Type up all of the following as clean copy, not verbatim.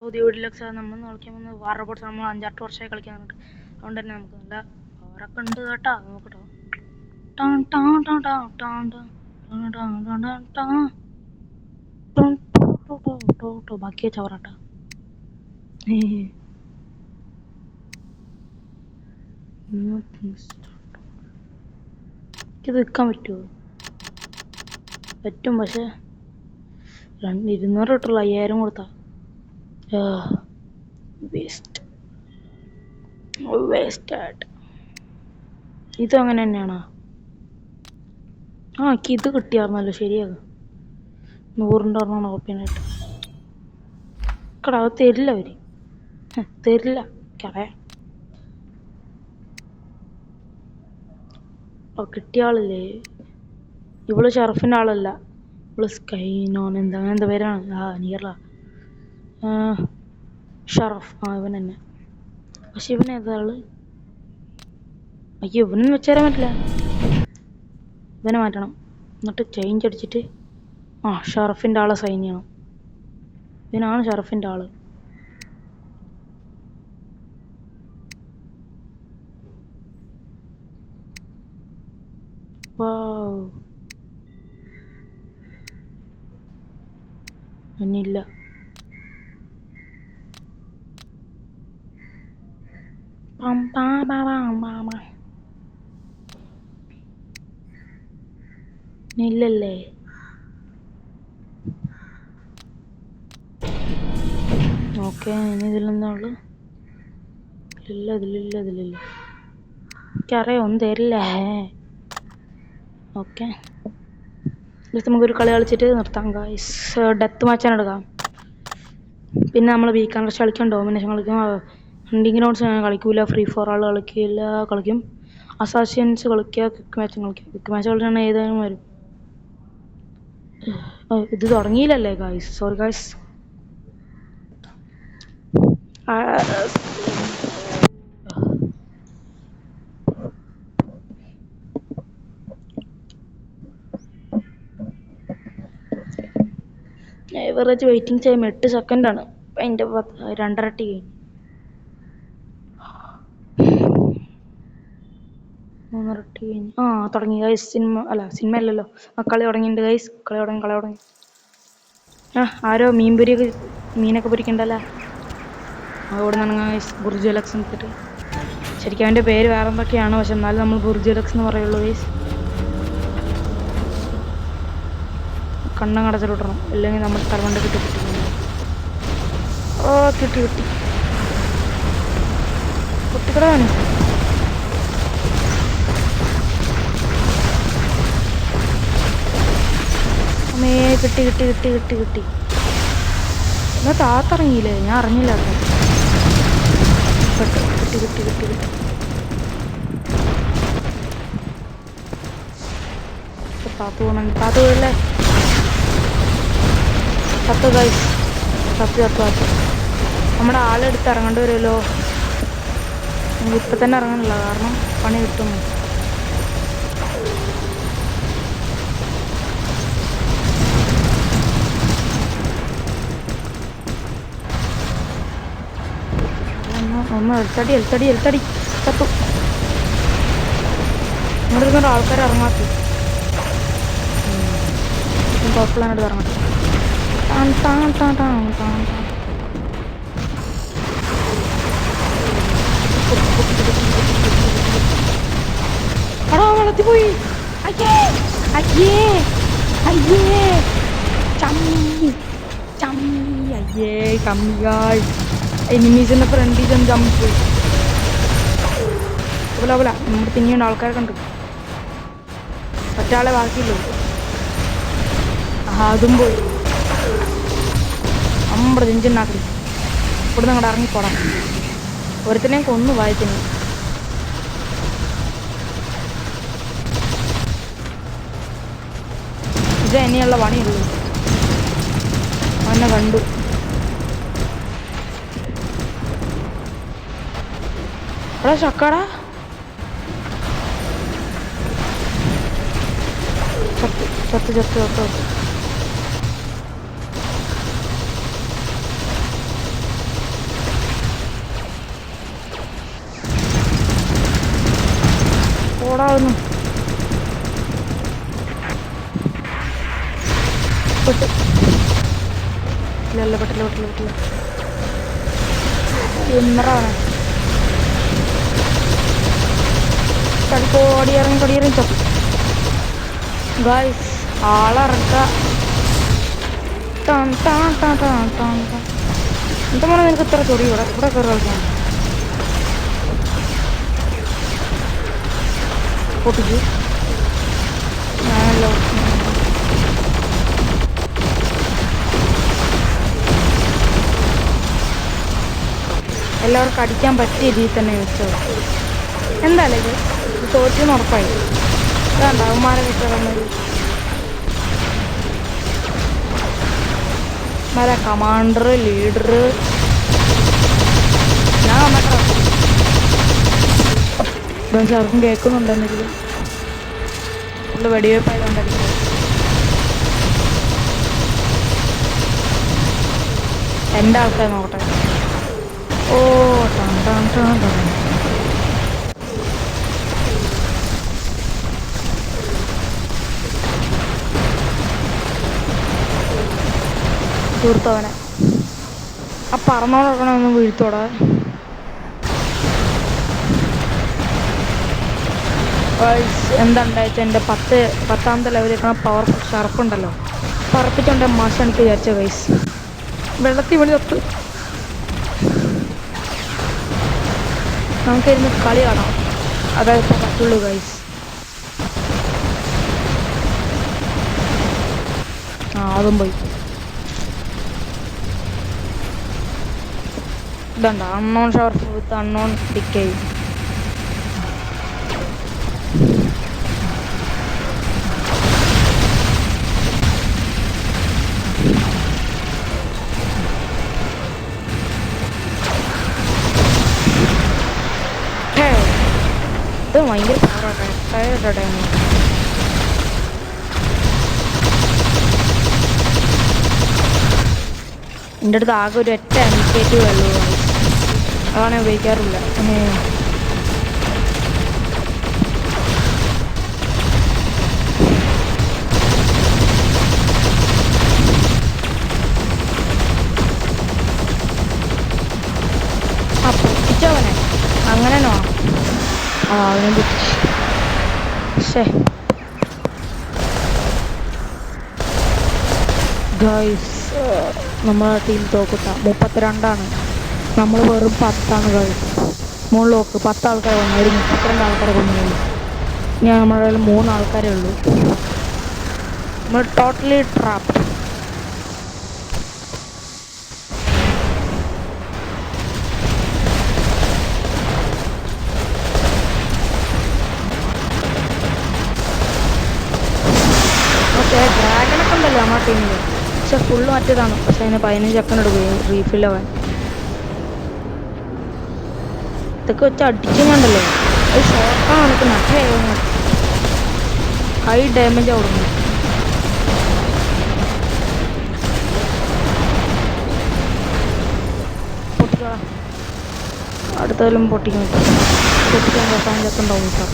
പുതിയ വീട്ടിലൊക്കെ നമ്മൾ കളിക്കാൻ വന്ന് വാർ റോബോട്ട്സ് നമ്മൾ 5-8 വർഷമായി കളിക്കാറുണ്ട്. അതുകൊണ്ട് തന്നെ നമുക്ക് നല്ല പവറൊക്കെ ഉണ്ട് കേട്ടോ. നോക്കട്ടോ. ബാക്കിയ ചവറാട്ടാ. ഇത് വിൽക്കാൻ പറ്റുമോ? പറ്റും, പക്ഷെ 200 കിട്ടുള്ളൂ. 5000 കൊടുത്താ വേസ്റ്റ്. ഇതും അങ്ങനെ തന്നെയാണോ? എനിക്ക് ഇത് കിട്ടിയായിരുന്നല്ലോ. ശരിയാകും. 100ൻ്റെ ഒരെണ്ണം ഓപ്പനായിട്ട് അത് തരില്ല. അവര് തരില്ല. എനിക്കറിയാം. കിട്ടിയ ആളില്ലേ, ഇവള് ഷെറഫിൻ്റെ ആളല്ല. ഇവള് സ്കൈനോൺ എന്താ പേരാണ്. നീറ ഷറഫ്. ഇവൻ തന്നെ. പക്ഷെ ഇവൻ ഏതാള്? അയ്യോ, ഇവനൊന്നും വെച്ചേരാൻ പറ്റില്ല. ഇവനെ മാറ്റണം. എന്നിട്ട് ചേഞ്ച് അടിച്ചിട്ട് ഷറഫിൻ്റെ ആളെ സൈൻ ചെയ്യണം. ഇവനാണ് ഷറഫിൻ്റെ ആള്. ഇല്ല. ഇല്ലല്ലേ? ഓക്കെ, ഇനി ഇതിലെന്താ ഉള്ളു? ഇതിലില്ല. എനിക്കറിയാം, ഒന്നും തരില്ലേ. ഓക്കെ, നമുക്കൊരു കളി കളിച്ചിട്ട് നിർത്താം ഗായ്സ്. ഡെത്ത് മാച്ചാൻ എടുക്കാം. പിന്നെ നമ്മൾ വീക്കാൻ റഷ് കളിക്കും, ഡോമിനേഷൻ കളിക്കും, ഹണ്ടിങ് ഗ്രൗണ്ട്സ് കളിക്കൂല, ഫ്രീ ഫോർ ആൾ കളിക്കും, അസാസിയൻസ് കളിക്കുക, ക്വിക്ക് മാച്ച് കളിക്കുക. ക്വിക്ക് മാച്ച് കളിച്ചാൽ ഏതായാലും വരും. ഇത് തുടങ്ങിയില്ലല്ലേ guys? Sorry guys. Average waiting time 8 സെക്കൻഡാണ്. അതിൻ്റെ 2.5 കഴിഞ്ഞു. 3.5 കഴിഞ്ഞു. തുടങ്ങി ഗൈസ്. സിനിമ അല്ലല്ലോ. കളി തുടങ്ങിയിട്ടുണ്ട് ഗൈസ്. കളി തുടങ്ങി. ആരോ മീനൊക്കെ പൊരിക്കണ്ടല്ലേ? അവിടെ നിന്നാണ് ഗൈസ് ബുർജ് ലക്സ് എടുത്തിട്ട്. ശരിക്കും അവൻ്റെ പേര് വേറെ എന്തൊക്കെയാണ്, പക്ഷെ എന്നാലും നമ്മൾ ബുർജ് ലക്സ് എന്ന് പറയുള്ളൂ ഗൈസ്. കണ്ണം കടച്ചിലിടണം, അല്ലെങ്കിൽ നമ്മൾ തലമണ്ട കിട്ടി. കുട്ടിക്കടാണ്. അമ്മേ, കിട്ടി. എന്നാ താത്തിറങ്ങിയില്ലേ? ഞാൻ അറിഞ്ഞില്ല. കിട്ടി. താത്തു വീഴല്ലേ? സത്ത് ഗൈസ്. സത്ത്. നമ്മുടെ ആളെടുത്ത് ഇറങ്ങേണ്ടി വരുമല്ലോ. ഇപ്പം തന്നെ ഇറങ്ങണില്ല, കാരണം പണി കിട്ടും. ഒന്ന് എൽത്തടി ചത്തു. ഇവിടെ ഇരുന്നൊരു ആൾക്കാർ ഇറങ്ങാത്തി. കുഴപ്പമില്ലാണ്ട് ഇറങ്ങാത്തി. വെള്ളത്തിൽ പോയി. കമ്മിയായി എനിമീസിന്റെ ഫ്രണ്ടിൽ ചെന്ന് ചമ്മിപ്പോയി. പോലെ നമ്മുടെ പിന്നെയുണ്ട് ആൾക്കാരെ കണ്ടു. ഒറ്റാളെ ബാക്കിയില്ലോ. അതും പോയി. നമ്മുടെ നെഞ്ചുണ്ടാക്കി. ഇവിടുന്ന് അങ്ങോട്ട് ഇറങ്ങിപ്പോടാം. ഒരുത്തനെ കൊന്നു വായത്തിന്. ഇത് തന്നെയുള്ള പണിയുള്ളൂ. അവനെ കണ്ടു. എടാ ചക്കാടാ. ചത്ത് ഓടാവുന്നു. ഇല്ല പെട്ടില്ല. എന്നറാണ് കൊടിയിറങ്ങി ചത്തു. ഗായ്സ് ആളിറക്ക. എന്താ പറഞ്ഞാൽ നിനക്ക് ഇത്ര ചൊറി ഇവിടെ കയറി കളിക്കാൻ പൊട്ടിച്ചു. ഞാനല്ലോ എല്ലാവർക്കും അടിക്കാൻ പറ്റിയ രീതിയിൽ തന്നെ വെച്ചത്. എന്തായാലും ഇത് തോറ്റെന്ന് ഉറപ്പായി. ഇതാണ്ട അവന്മാരെ വിട്ടിറങ്ങുന്നത്. മല കമാൻഡർ ലീഡർ ഞാൻ വന്നിട്ടോ. പക്ഷെ ആർക്കും കേൾക്കുന്നുണ്ടെന്നില്ല. ഫുള്ള് വെടിവെപ്പായതുകൊണ്ടടിക്കുന്നത്. എൻ്റെ ആൾക്കാർ നോക്കട്ടെ. ഓ തീർത്തവനെ ആ പറന്നോടക്കണ ഒന്ന് വീഴ്ത്തോടെ. എന്താണ്ടായിട്ട് എൻ്റെ 10ാമത്തെ ലെവലിൽ പവർ ഷർപ്പുണ്ടല്ലോ പറപ്പിച്ചോണ്ട് മാഷ എനിക്ക് വിചാരിച്ച ഗൈസ്. വെള്ളത്തിൽ വീണ് ചത്ത്. നമുക്കിരുന്ന് കളി കാണാം. അതായത് ഇപ്പോൾ പറ്റുള്ളൂ ഗൈസ്. അതും പോയി. ഇതുണ്ട് അൺനോൺ ഷവർഫ് വിത്ത് അൺനോൺ ഡിക്കേ. ഇത് ഭയങ്കര പവറാട്ടെ. എൻ്റെ അടുത്ത് ആകെ ഒരു ഒറ്റ അനിക്കേറ്റീവ് ഉള്ളൂ. അതാണ് ഉപയോഗിക്കാറില്ല. പൊട്ടിച്ചവനെ അങ്ങനെനോ അവനെ പൊട്ടിച്ച്. പക്ഷേ ഗൈസ് നമ്മളെ ടീം തോക്കുട്ട 32 നമ്മൾ വെറും 10 ഗൈസ്. മുകളിൽ നോക്ക് 10 ആൾക്കാരെ വന്നു. ഒരു 32 ആൾക്കാരെ കൊണ്ടുപോയി. ഇനി നമ്മുടെ 3 ആൾക്കാരേ ഉള്ളൂ. നമ്മൾ ടോട്ടലി ട്രാപ്ഡ്. ഓക്കെ ഡ്രാഗനൊക്കെ ഉണ്ടല്ലോ നമ്മുടെ ടീമിൽ. പക്ഷെ ഫുള്ള് മറ്റേതാണ്. പക്ഷെ അതിന് 15 സെക്കൻഡ് എടുക്കും റീഫില്ലാവാൻ. ഇതൊക്കെ വെച്ച് അടിക്കുന്നുണ്ടല്ലോ. അത് ഷോർട്ടാണ് എനിക്ക് നട്ടേ. ഹൈ ഡാമേജ് കൊടുക്കുന്നു. പൊട്ടിക്കോളാ. അടുത്തതിലും പൊട്ടിക്കാൻ 15 സെക്കൻഡ് ആവും സാർ.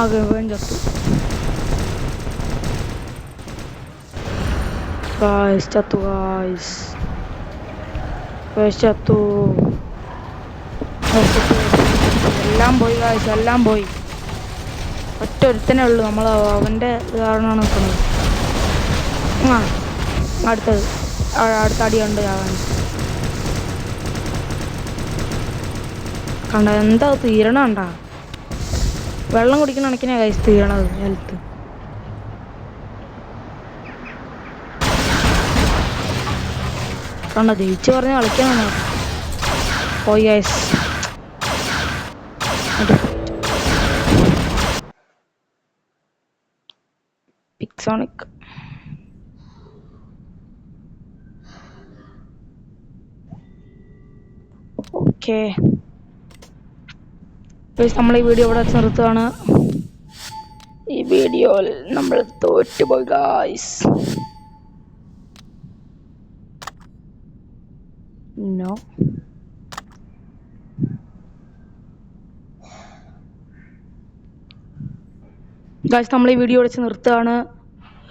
ആകെ ചത്തു. ചത്തു. എല്ലാം പോയി ഗായ്സ്, എല്ലാം പോയി. ഒറ്റ ഒരുത്തനേ ഉള്ളൂ. നമ്മൾ അവൻ്റെ കാരണമാണ് നിൽക്കുന്നത്. അടുത്ത അടിയുണ്ട് ആവാൻ. കണ്ട എന്താ തീരണണ്ട. വെള്ളം കുടിക്കുന്ന കണക്കിനാ ഗൈസ് തീരണത് ഹെൽത്ത്. കണ്ട ജയിച്ച് പറഞ്ഞ് കളിക്കാനാണ് പോയി ഗൈസ്. പിക്സോണിക് ഓക്കെ. നമ്മൾ ഈ വീഡിയോ ഇവിടെ നിർത്തുകയാണ്. ഈ വീഡിയോയിൽ നമ്മൾ തോറ്റുപോയി ഗൈസ്. നോ ഗായ്സ് നമ്മൾ ഈ വീഡിയോ വിളിച്ച് നിർത്തുകയാണ്.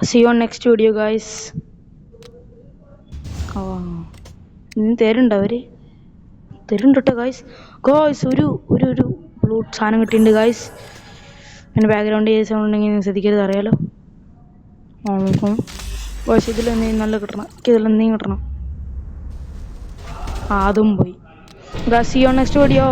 See on next video guys. ആ ഇനി തരുന്നുണ്ടോ അവർ? തരുന്നുണ്ട് കേട്ടോ ഗായ്സ്. ഗായ്സ് ഒരു ഒരു ഒരു ബ്ലൂ സാധനം കിട്ടിയിട്ടുണ്ട് ഗായ്സ്. പിന്നെ ബാക്ക്ഗ്രൗണ്ട് ചെയ്ത സൗണ്ട് ഉണ്ടെങ്കിൽ ശ്രദ്ധിക്കരുത്, അറിയാലോ. ആ നോക്കാം ഗായ്സ്, ഇതിലെന്തെങ്കിലും നല്ല കിട്ടണം, ഇതിലെന്തെങ്കിലും കിട്ടണം. ആ അതും പോയി guys. See on next video.